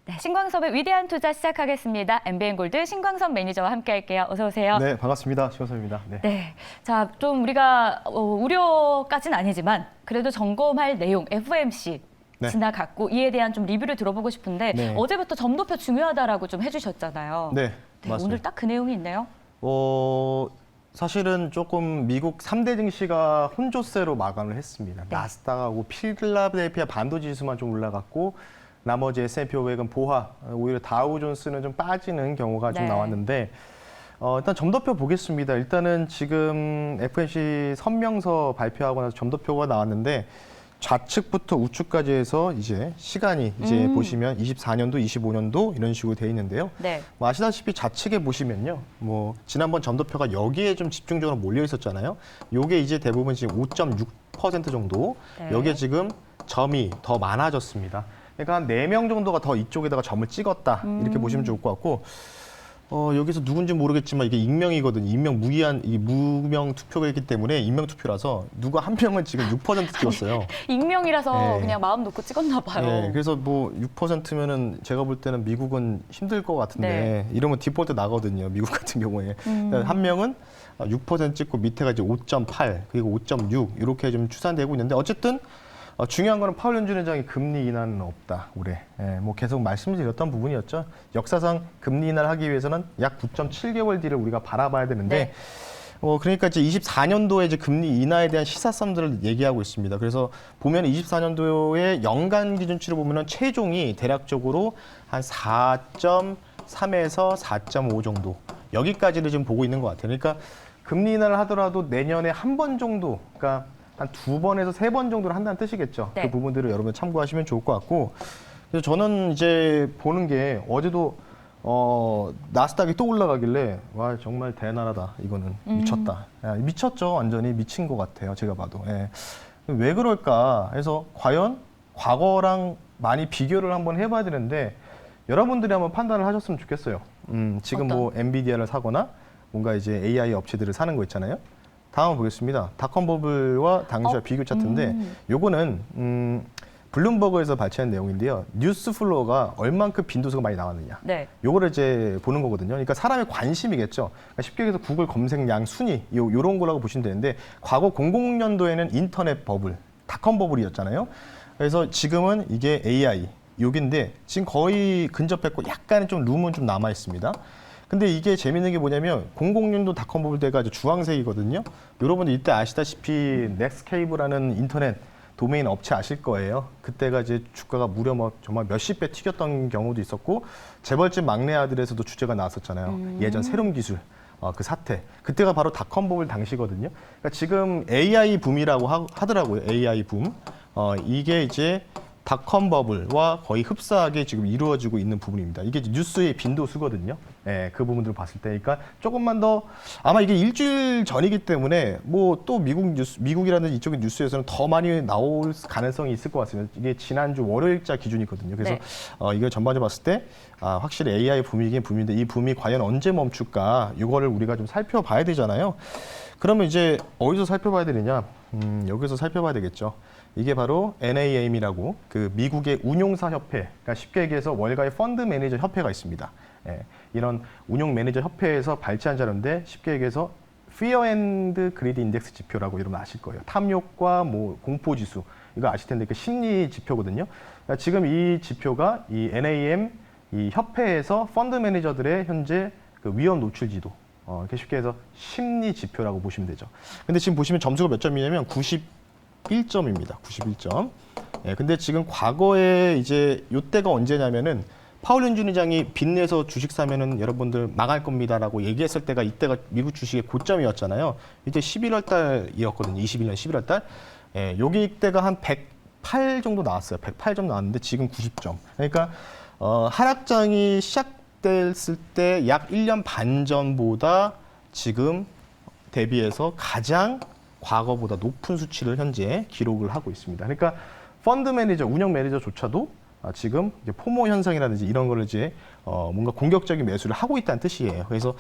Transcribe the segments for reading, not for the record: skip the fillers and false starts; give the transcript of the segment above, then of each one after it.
네, 신광섭의 위대한 투자 시작하겠습니다. MBN골드 신광섭 매니저와 함께할게요. 어서 오세요. 네, 반갑습니다. 신광섭입니다. 네. 네, 자, 좀 우리가 우려까지는 아니지만 그래도 점검할 내용 FOMC 네. 지나갔고 이에 대한 좀 리뷰를 들어보고 싶은데 네. 어제부터 점도표 중요하다라고 좀 해주셨잖아요. 네, 네, 맞습니다. 오늘 딱 그 내용이 있네요. 사실은 조금 미국 3대 증시가 혼조세로 마감을 했습니다. 네. 나스닥하고 필라델피아 반도 지수만 좀 올라갔고 나머지 S&P 500은 보하, 오히려 다우존스는 좀 빠지는 경우가 좀 네. 나왔는데 일단 점도표 보겠습니다. 일단은 지금 FOMC 선명서 발표하고 나서 점도표가 나왔는데 좌측부터 우측까지 해서 이제 시간이 이제 보시면 24년도, 25년도 이런 식으로 돼 있는데요. 네. 뭐 아시다시피 좌측에 보시면요. 뭐 지난번 점도표가 여기에 좀 집중적으로 몰려 있었잖아요. 요게 이제 대부분 지금 5.6% 정도. 네. 여기에 지금 점이 더 많아졌습니다. 그러니까 한 4명 정도가 더 이쪽에다가 점을 찍었다. 이렇게 보시면 좋을 것 같고. 여기서 누군지 모르겠지만 이게 익명이거든요. 익명 무기한 이 무명 투표이기 때문에 익명 투표라서 누가 한 명은 지금 6% 찍었어요. 익명이라서 네. 그냥 마음 놓고 찍었나 봐요. 네, 그래서 뭐 6%면은 제가 볼 때는 미국은 힘들 것 같은데 이러면 디폴트 나거든요. 미국 같은 경우에 한 명은 6% 찍고 밑에가 이제 5.8 그리고 5.6 이렇게 좀 추산되고 있는데 어쨌든 중요한 거는 파월 연준 의장이 금리 인하는 없다 올해. 뭐 계속 말씀드렸던 부분이었죠. 역사상 금리 인하를 하기 위해서는 약 9.7개월 뒤를 우리가 바라봐야 되는데. 네. 그러니까 이제 24년도에 이제 금리 인하에 대한 시사점들을 얘기하고 있습니다. 그래서 보면 24년도의 연간 기준치를 보면은 최종이 대략적으로 한 4.3에서 4.5 정도 여기까지를 지금 보고 있는 것 같아요. 그러니까 금리 인하를 하더라도 내년에 한 번 정도, 그러니까 한 2번에서 3번 정도를 한다는 뜻이겠죠. 네. 그 부분들을 여러분 참고하시면 좋을 것 같고. 그래서 저는 이제 보는 게 어제도 나스닥이 또 올라가길래 와 정말 대단하다 이거는 미쳤다. 야, 미쳤죠. 완전히 미친 것 같아요. 제가 봐도. 예. 왜 그럴까 해서 과연 과거랑 많이 비교를 한번 해봐야 되는데 여러분들이 한번 판단을 하셨으면 좋겠어요. 지금 어떤? 뭐 엔비디아를 사거나 뭔가 이제 AI 업체들을 사는 거 있잖아요. 다음 보겠습니다. 닷컴 버블과 당시와 비교 차트인데 요거는 블룸버그에서 발췌한 내용인데요. 뉴스 플로어가 얼만큼 빈도수가 많이 나왔느냐. 네. 요거를 이제 보는 거거든요. 그러니까 사람의 관심이겠죠. 그러니까 쉽게 얘기해서 구글 검색량 순위 요런 거라고 보시면 되는데 과거 00년도에는 인터넷 버블, 닷컴 버블이었잖아요. 그래서 지금은 이게 AI 요긴데 지금 거의 근접했고 약간의 좀 룸은 좀 남아 있습니다. 근데 이게 재밌는 게 뭐냐면 00년도 닷컴 버블 때가 이제 주황색이거든요. 여러분들 이때 아시다시피 넥스케이브라는 인터넷 도메인 업체 아실 거예요. 그때가 이제 주가가 무려 뭐 정말 몇십 배 튀겼던 경우도 있었고 재벌집 막내 아들에서도 주제가 나왔었잖아요. 예전 세룸 기술 그 사태. 그때가 바로 닷컴 버블 당시거든요. 그러니까 지금 AI 붐이라고 하더라고요. AI 붐. 이게 이제 닷컴 버블과 거의 흡사하게 지금 이루어지고 있는 부분입니다. 이게 뉴스의 빈도수거든요. 예, 그 부분들을 봤을 때. 그러니까 조금만 더 아마 이게 일주일 전이기 때문에 뭐 또 미국이라는 이쪽의 뉴스에서는 더 많이 나올 가능성이 있을 것 같습니다. 이게 지난주 월요일자 기준이거든요. 그래서 네. 이걸 전반적으로 봤을 때 확실히 AI 붐이긴 붐인데 이 붐이 과연 언제 멈출까? 이거를 우리가 좀 살펴봐야 되잖아요. 그러면 이제 어디서 살펴봐야 되느냐? 여기서 살펴봐야 되겠죠. 이게 바로 NAM이라고 그 미국의 운용사 협회, 그러니까 쉽게 얘기해서 월가의 펀드 매니저 협회가 있습니다. 예, 이런 운용 매니저 협회에서 발췌한 자료인데 쉽게 얘기해서 Fear and Greed Index 지표라고 여러분 아실 거예요. 탐욕과 뭐 공포 지수 이거 아실 텐데 그 심리 지표거든요. 그러니까 지금 이 지표가 이 NAM 이 협회에서 펀드 매니저들의 현재 그 위험 노출 지도. 이렇게 쉽게 해서 심리 지표라고 보시면 되죠. 근데 지금 보시면 점수가 몇 점이냐면 91점입니다. 91점. 예, 근데 지금 과거에 이제 요때가 언제냐면은 파월 연준 의장이 빚내서 주식 사면은 여러분들 망할 겁니다라고 얘기했을 때가 이때가 미국 주식의 고점이었잖아요. 이때 11월 달이었거든요. 21년 11월 달. 예, 여기 이때가 한 108 정도 나왔어요. 108점 나왔는데 지금 90점. 그러니까 하락장이 시작됐을 때 약 1년 반 전보다 지금 대비해서 가장 과거보다 높은 수치를 현재 기록을 하고 있습니다. 그러니까 펀드 매니저, 운영 매니저조차도 지금 이제 포모 현상이라든지 이런 거를 이제 뭔가 공격적인 매수를 하고 있다는 뜻이에요. 그래서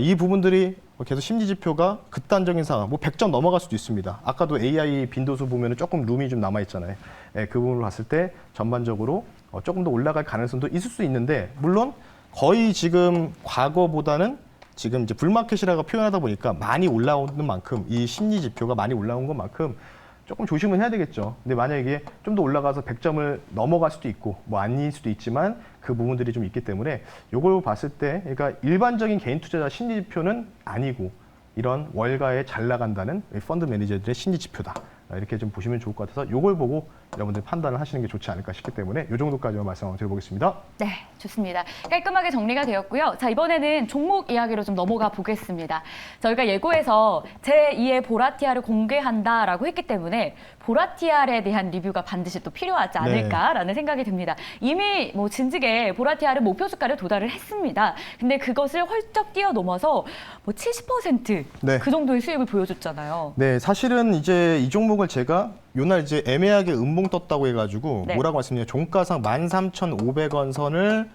이 부분들이 계속 심리 지표가 극단적인 상황, 뭐 100점 넘어갈 수도 있습니다. 아까도 AI 빈도수 보면은 조금 룸이 좀 남아 있잖아요. 예, 그 부분을 봤을 때 전반적으로 조금 더 올라갈 가능성도 있을 수 있는데 물론 거의 지금 과거보다는 지금 이제 불마켓이라고 표현하다 보니까 많이 올라오는 만큼 이 심리 지표가 많이 올라온 것만큼 조금 조심은 해야 되겠죠. 근데 만약에 좀 더 올라가서 100점을 넘어갈 수도 있고 뭐 아닐 수도 있지만 그 부분들이 좀 있기 때문에 이걸 봤을 때 그러니까 일반적인 개인 투자자 심리 지표는 아니고 이런 월가에 잘 나간다는 펀드 매니저들의 심리 지표다. 이렇게 좀 보시면 좋을 것 같아서 이걸 보고 여러분들 판단을 하시는 게 좋지 않을까 싶기 때문에 이 정도까지만 말씀 한번 드려보겠습니다. 네, 좋습니다. 깔끔하게 정리가 되었고요. 자, 이번에는 종목 이야기로 좀 넘어가 보겠습니다. 저희가 예고에서 제2의 보라티아를 공개한다라고 했기 때문에 보라티아에 대한 리뷰가 반드시 또 필요하지 않을까라는 생각이 듭니다. 이미 뭐 진즉에 보라티아를 목표 주가를 도달을 했습니다. 근데 그것을 헐쩍 뛰어넘어서 뭐 70% 네. 그 정도의 수익을 보여줬잖아요. 네, 사실은 이제 이 종목을 제가 요날 이제 애매하게 음봉 떴다고 해가지고 네. 뭐라고 말씀드려요? 종가상 13,500원 선을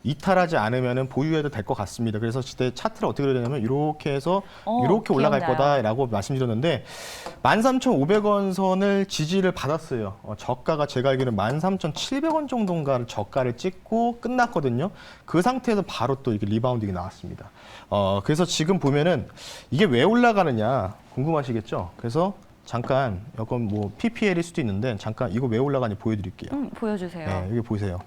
이탈하지 않으면 보유해도 될 것 같습니다. 그래서 그때 차트를 어떻게 그려냐면 이렇게 해서 이렇게 올라갈 기억나요. 거다라고 말씀드렸는데 13,500원 선을 지지를 받았어요. 저가가 제가 알기로는 13,700원 정도인가 저가를 찍고 끝났거든요. 그 상태에서 바로 또 이게 리바운딩이 나왔습니다. 그래서 지금 보면은 이게 왜 올라가느냐 궁금하시겠죠? 그래서 잠깐 이건 뭐 PPL일 수도 있는데 잠깐 이거 왜 올라가는지 보여드릴게요. 보여주세요. 네, 여기 보세요.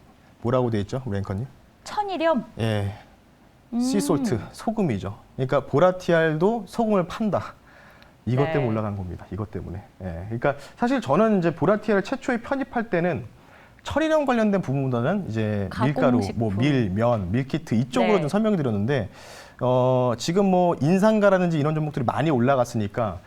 뭐라고 돼 있죠, 우리 앵커님? 천일염. 예, 씨솔트 소금이죠. 그러니까 보라티알도 소금을 판다. 이것 네. 때문에 올라간 겁니다. 이것 때문에. 예, 그러니까 사실 저는 이제 보라티알 최초에 편입할 때는 철이랑 관련된 부분보다는 이제 밀가루, 가공식품. 뭐 밀, 면, 밀키트 이쪽으로 네. 좀 설명드렸는데 지금 뭐 인상가라든지 이런 종목들이 많이 올라갔으니까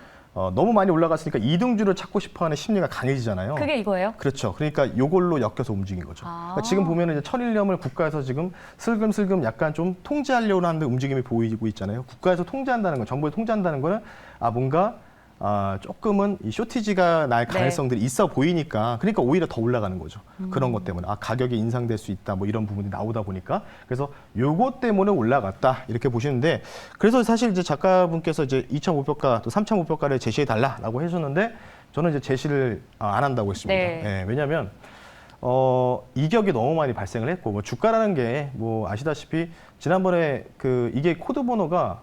너무 많이 올라갔으니까 이등주를 찾고 싶어하는 심리가 강해지잖아요. 그게 이거예요? 그렇죠. 그러니까 요걸로 엮여서 움직인 거죠. 그러니까 지금 보면 이제 천일염을 국가에서 지금 슬금슬금 약간 좀 통제하려고 하는 움직임이 보이고 있잖아요. 국가에서 통제한다는 건, 정부에 통제한다는 거는 뭔가 조금은 이 쇼티지가 날 가능성들이 있어 보이니까 그러니까 오히려 더 올라가는 거죠. 그런 것 때문에 가격이 인상될 수 있다 뭐 이런 부분이 나오다 보니까 그래서 요것 때문에 올라갔다 이렇게 보시는데 그래서 사실 이제 작가분께서 이제 2,500가 또 3,500가를 제시해 달라라고 해주셨는데 저는 이제 제시를 안 한다고 했습니다. 네. 예, 왜냐하면 이격이 너무 많이 발생을 했고 뭐 주가라는 게 뭐 아시다시피 지난번에 그 이게 코드 번호가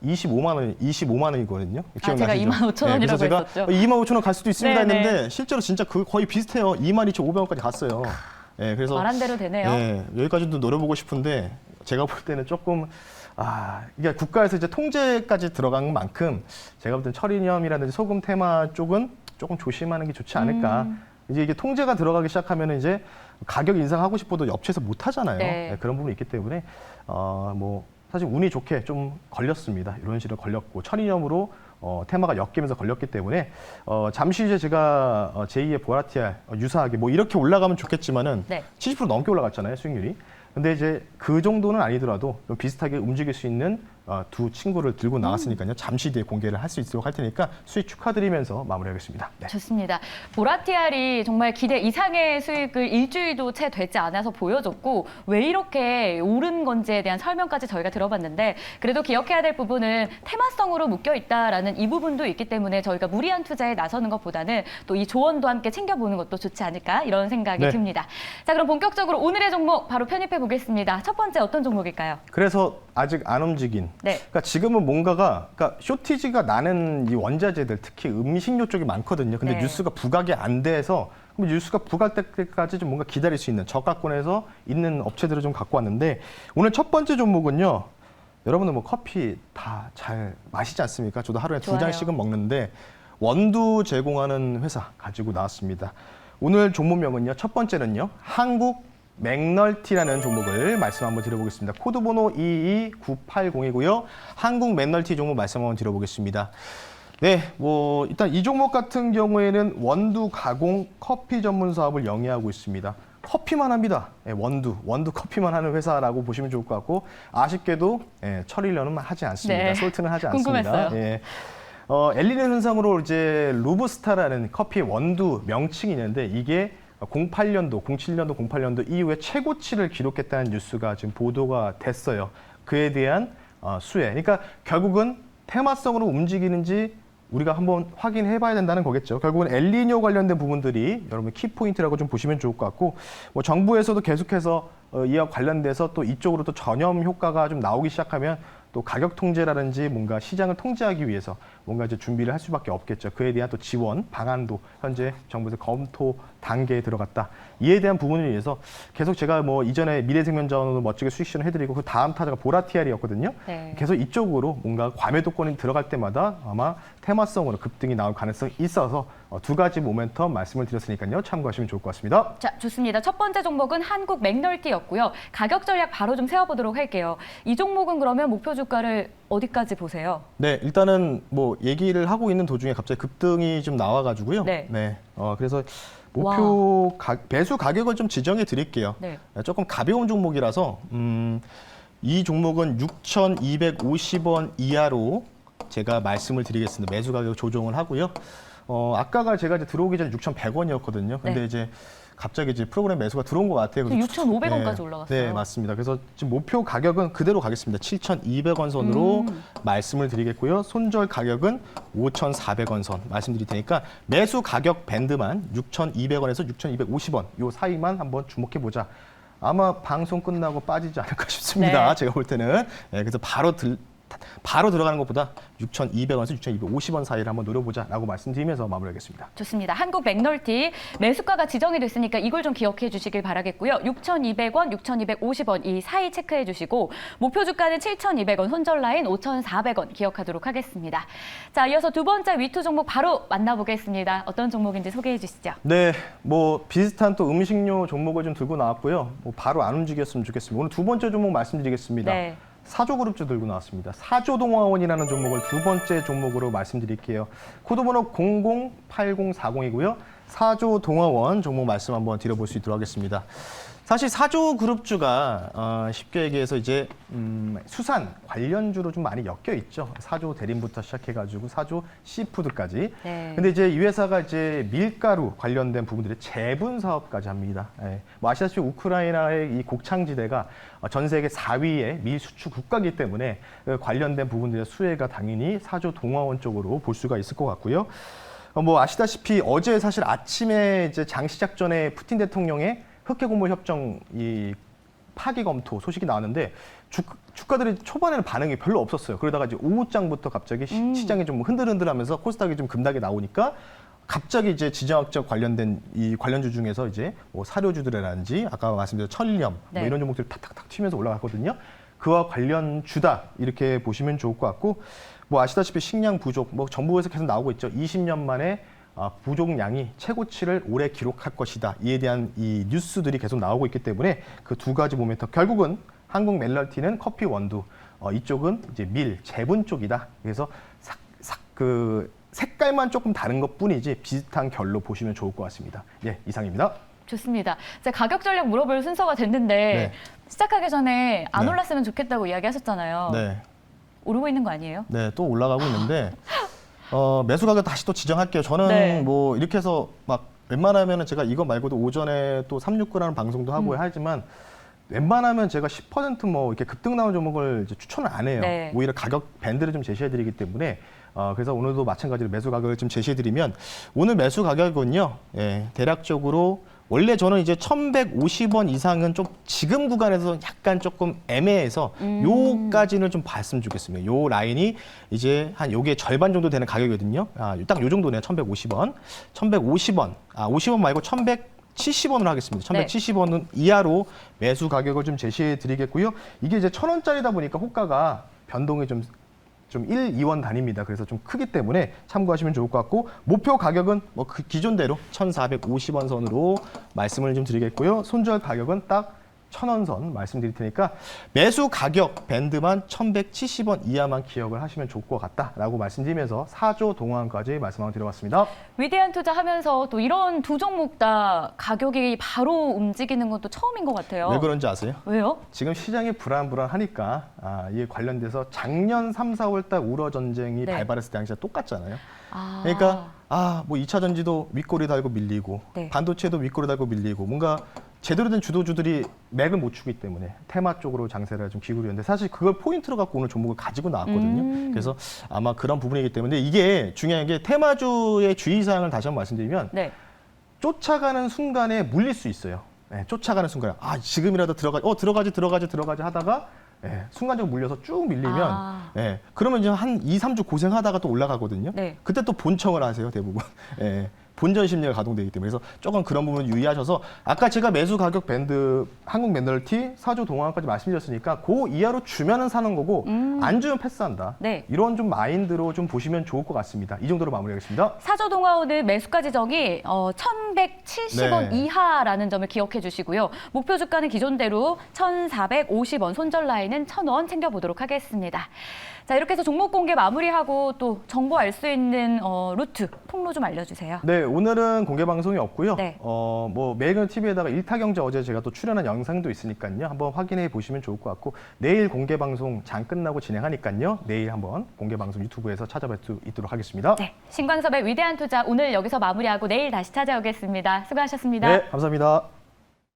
25만 원이거든요. 기억나시죠? 제가 25,000원이라고 그래서 제가 했었죠. 25,000원 갈 수도 있습니다 네네. 했는데 실제로 진짜 그 거의 비슷해요. 22,500원까지 갔어요. 예, 그래서 말한 대로 되네요. 예, 여기까지도 노려보고 싶은데 제가 볼 때는 조금 이게 국가에서 이제 통제까지 들어간 만큼 제가 볼 때는 철이념이라든지 소금 테마 쪽은 조금 조심하는 게 좋지 않을까. 이제 이게 통제가 들어가기 시작하면 이제 가격 인상하고 싶어도 업체에서 못 하잖아요. 네. 예, 그런 부분이 있기 때문에 뭐 사실 운이 좋게 좀 걸렸습니다. 이런 식으로 걸렸고 천이념으로 테마가 엮이면서 걸렸기 때문에 잠시 이제 제가 제2의 보라티알 유사하게 뭐 이렇게 올라가면 좋겠지만은 네. 70% 넘게 올라갔잖아요, 수익률이. 근데 이제 그 정도는 아니더라도 좀 비슷하게 움직일 수 있는 두 친구를 들고 나왔으니까요. 잠시 뒤에 공개를 할 수 있도록 할 테니까 수익 축하드리면서 마무리하겠습니다. 네. 좋습니다. 보라티알이 정말 기대 이상의 수익을 일주일도 채 되지 않아서 보여줬고 왜 이렇게 오른 건지에 대한 설명까지 저희가 들어봤는데 그래도 기억해야 될 부분은 테마성으로 묶여 있다라는 이 부분도 있기 때문에 저희가 무리한 투자에 나서는 것보다는 또 이 조언도 함께 챙겨보는 것도 좋지 않을까 이런 생각이 네. 듭니다. 자, 그럼 본격적으로 오늘의 종목 바로 편입해 보겠습니다. 첫 번째 어떤 종목일까요? 그래서 아직 안 움직인. 네. 그러니까 지금은 뭔가가 그러니까 쇼티지가 나는 이 원자재들 특히 음식료 쪽이 많거든요. 근데 네. 뉴스가 부각이 안 돼서 그럼 뉴스가 부각될 때까지 좀 뭔가 기다릴 수 있는 저가권에서 있는 업체들을 좀 갖고 왔는데 오늘 첫 번째 종목은요. 여러분들 뭐 커피 다 잘 마시지 않습니까? 저도 하루에 좋아요. 2잔씩은 먹는데 원두 제공하는 회사 가지고 나왔습니다. 오늘 종목명은요. 첫 번째는요. 한국 맥널티라는 종목을 말씀 한번 드려보겠습니다. 코드 번호 22980이고요. 한국 맥널티 종목 말씀 한번 드려보겠습니다. 네, 뭐 일단 이 종목 같은 경우에는 원두 가공 커피 전문 사업을 영위하고 있습니다. 커피만 합니다. 예, 원두 커피만 하는 회사라고 보시면 좋을 것 같고 아쉽게도 철일련은 하지 않습니다. 네. 솔트는 하지 않습니다. 궁금했어요. 예. 엘니뇨 현상으로 이제 로부스타라는 커피 원두 명칭이 있는데 이게 08년도, 07년도, 08년도 이후에 최고치를 기록했다는 뉴스가 지금 보도가 됐어요. 그에 대한 수혜. 그러니까 결국은 테마성으로 움직이는지 우리가 한번 확인해 봐야 된다는 거겠죠. 결국은 엘니뇨 관련된 부분들이 여러분 키포인트라고 좀 보시면 좋을 것 같고, 뭐 정부에서도 계속해서 이와 관련돼서 또 이쪽으로 또 전염 효과가 좀 나오기 시작하면 또 가격 통제라든지 뭔가 시장을 통제하기 위해서 뭔가 이제 준비를 할 수밖에 없겠죠. 그에 대한 또 지원 방안도 현재 정부에서 검토 단계에 들어갔다. 이에 대한 부분을 위해서 계속 제가 뭐 이전에 미래생명자원으로 멋지게 수익시를 해드리고 그 다음 타자가 보라티알이었거든요. 네. 계속 이쪽으로 뭔가 과매도권이 들어갈 때마다 아마 테마성으로 급등이 나올 가능성이 있어서 두 가지 모멘텀 말씀을 드렸으니까요. 참고하시면 좋을 것 같습니다. 자, 좋습니다. 첫 번째 종목은 한국 맥널티였고요. 가격 전략 바로 좀 세워보도록 할게요. 이 종목은 그러면 목표 주가를 어디까지 보세요? 네, 일단은 뭐 얘기를 하고 있는 도중에 갑자기 급등이 좀 나와가지고요. 네. 그래서 목표 매수 가격을 좀 지정해 드릴게요. 네. 조금 가벼운 종목이라서 이 종목은 6,250원 이하로 제가 말씀을 드리겠습니다. 매수 가격 조정을 하고요. 아까가 제가 이제 들어오기 전에 6,100원이었거든요. 근데 네. 이제 갑자기 이제 프로그램 매수가 들어온 것 같아요. 6,500원까지 올라갔어요. 네, 맞습니다. 그래서 지금 목표 가격은 그대로 가겠습니다. 7,200원 선으로 말씀을 드리겠고요. 손절 가격은 5,400원 선 말씀드릴 테니까 매수 가격 밴드만 6,200원에서 6,250원 요 사이만 한번 주목해 보자. 아마 방송 끝나고 빠지지 않을까 싶습니다. 네. 제가 볼 때는. 네, 그래서 바로 들어가는 것보다 6,200원에서 6,250원 사이를 한번 노려보자라고 말씀드리면서 마무리하겠습니다. 좋습니다. 한국 맥널티 매수가가 지정이 됐으니까 이걸 좀 기억해 주시길 바라겠고요. 6,200원, 6,250원 이 사이 체크해 주시고 목표 주가는 7,200원, 손절 라인 5,400원 기억하도록 하겠습니다. 자, 이어서 두 번째 위투 종목 바로 만나보겠습니다. 어떤 종목인지 소개해 주시죠. 네, 뭐 비슷한 또 음식료 종목을 좀 들고 나왔고요. 뭐 바로 안 움직였으면 좋겠습니다. 오늘 두 번째 종목 말씀드리겠습니다. 네. 사조그룹주 들고 나왔습니다. 사조동화원이라는 종목을 두 번째 종목으로 말씀드릴게요. 코드번호 008040이고요. 사조동화원 종목 말씀 한번 드려볼 수 있도록 하겠습니다. 사실 사조그룹주가 쉽게 얘기해서 이제 수산 관련주로 좀 많이 엮여 있죠. 사조 대림부터 시작해가지고 사조 시푸드까지. 네. 근데 이제 이 회사가 이제 밀가루 관련된 부분들의 재분 사업까지 합니다. 예. 뭐 아시다시피 우크라이나의 이 곡창지대가 전 세계 4위의 밀 수출 국가이기 때문에 그 관련된 부분들의 수혜가 당연히 사조동화원 쪽으로 볼 수가 있을 것 같고요. 뭐 아시다시피 어제 사실 아침에 이제 장 시작 전에 푸틴 대통령의 흑해 공모 협정 이 파기 검토 소식이 나왔는데 주가들이 초반에는 반응이 별로 없었어요. 그러다가 이제 오후장부터 갑자기 시장이 좀 흔들흔들하면서 코스닥이 좀 급락이 나오니까 갑자기 이제 지정학적 관련된 이 관련주 중에서 이제 뭐 사료주들이라든지 아까 말씀드린 천일염 네. 뭐 이런 종목들이 탁탁탁 튀면서 올라갔거든요. 그와 관련 주다 이렇게 보시면 좋을 것 같고 뭐 아시다시피 식량 부족 뭐 정부에서 계속 나오고 있죠. 20년 만에 부족량이 최고치를 올해 기록할 것이다. 이에 대한 이 뉴스들이 계속 나오고 있기 때문에 그 두 가지 모멘텀 결국은 한국 맥널티는 커피 원두 이쪽은 이제 밀 재분 쪽이다. 그래서 그 색깔만 조금 다른 것뿐이지 비슷한 결로 보시면 좋을 것 같습니다. 예, 이상입니다. 좋습니다. 제 가격 전략 물어볼 순서가 됐는데 네. 시작하기 전에 안 네. 올랐으면 좋겠다고 이야기하셨잖아요. 네, 오르고 있는 거 아니에요? 네, 또 올라가고 있는데 매수 가격 다시 또 지정할게요. 저는 네. 뭐 이렇게 해서 막 웬만하면은 제가 이거 말고도 오전에 또 369라는 방송도 하고 하지만 웬만하면 제가 10%뭐 이렇게 급등 나온 종목을 이제 추천을 안 해요. 네. 오히려 가격 밴드를 좀 제시해드리기 때문에 그래서 오늘도 마찬가지로 매수 가격을 좀 제시해드리면 오늘 매수 가격은요, 예, 대략적으로 원래 저는 이제 1,150원 이상은 좀 지금 구간에서 약간 조금 애매해서 요까지는 좀 봤으면 좋겠습니다. 요 라인이 이제 한 요게 절반 정도 되는 가격이거든요. 딱 요 정도네요. 1,150원. 1,150원. 50원 말고 1,170원으로 하겠습니다. 1,170원 이하로 매수 가격을 좀 제시해 드리겠고요. 이게 이제 1,000원짜리다 보니까 호가가 변동이 좀 1, 2원 단위입니다. 그래서 좀 크기 때문에 참고하시면 좋을 것 같고 목표 가격은 뭐 그 기존대로 1,450원 선으로 말씀을 좀 드리겠고요. 손절 가격은 딱 1,000원 선 말씀드릴 테니까 매수 가격 밴드만 1,170원 이하만 기억을 하시면 좋을 것 같다라고 말씀드리면서 사조 동화원까지 말씀 한번 드려봤습니다. 위대한 투자하면서 또 이런 두 종목 다 가격이 바로 움직이는 건 또 처음인 것 같아요. 왜 그런지 아세요? 왜요? 지금 시장이 불안하니까 이에 관련돼서 작년 3, 4월 달 우러 전쟁이 네. 발발했을 때 당시와 똑같잖아요. 아. 그러니까 뭐 2차 전지도 윗꼬리 달고 밀리고 네. 반도체도 윗꼬리 달고 밀리고 뭔가 제대로 된 주도주들이 맥을 못 추기 때문에 테마 쪽으로 장세를 좀 기울이는데 사실 그걸 포인트로 갖고 오늘 종목을 가지고 나왔거든요. 그래서 아마 그런 부분이기 때문에 이게 중요한 게 테마주의 주의사항을 다시 한번 말씀드리면 네. 쫓아가는 순간에 물릴 수 있어요. 쫓아가는 순간에 지금이라도 들어가지 하다가 순간적으로 물려서 쭉 밀리면 그러면 이제 한 2, 3주 고생하다가 또 올라가거든요. 네. 그때 또 본청을 하세요, 대부분. 본전 심리가 가동되기 때문에 그래서 조금 그런 부분 유의하셔서 아까 제가 매수 가격 밴드 한국 맨널티 4조 동항까지 말씀드렸으니까 그 이하로 주면은 사는 거고 안 주면 패스한다. 네. 이런 좀 마인드로 좀 보시면 좋을 것 같습니다. 이 정도로 마무리하겠습니다. 사조 동아오는 매수가 지점이 1,170원 네. 이하라는 점을 기억해 주시고요. 목표 주가는 기존대로 1,450원, 손절 라인은 1,000원 챙겨보도록 하겠습니다. 자, 이렇게 해서 종목 공개 마무리하고 또 정보 알 수 있는 루트, 통로 좀 알려주세요. 네, 오늘은 공개 방송이 없고요. 네. 뭐 매일경 TV에다가 일타경제 어제 제가 또 출연한 영상도 있으니까요. 한번 확인해 보시면 좋을 것 같고 내일 공개 방송 장 끝나고 진행하니까요. 내일 한번 공개 방송 유튜브에서 찾아뵐 수 있도록 하겠습니다. 네, 신광섭의 위대한 투자 오늘 여기서 마무리하고 내일 다시 찾아오겠습니다. 수고하셨습니다. 네, 감사합니다.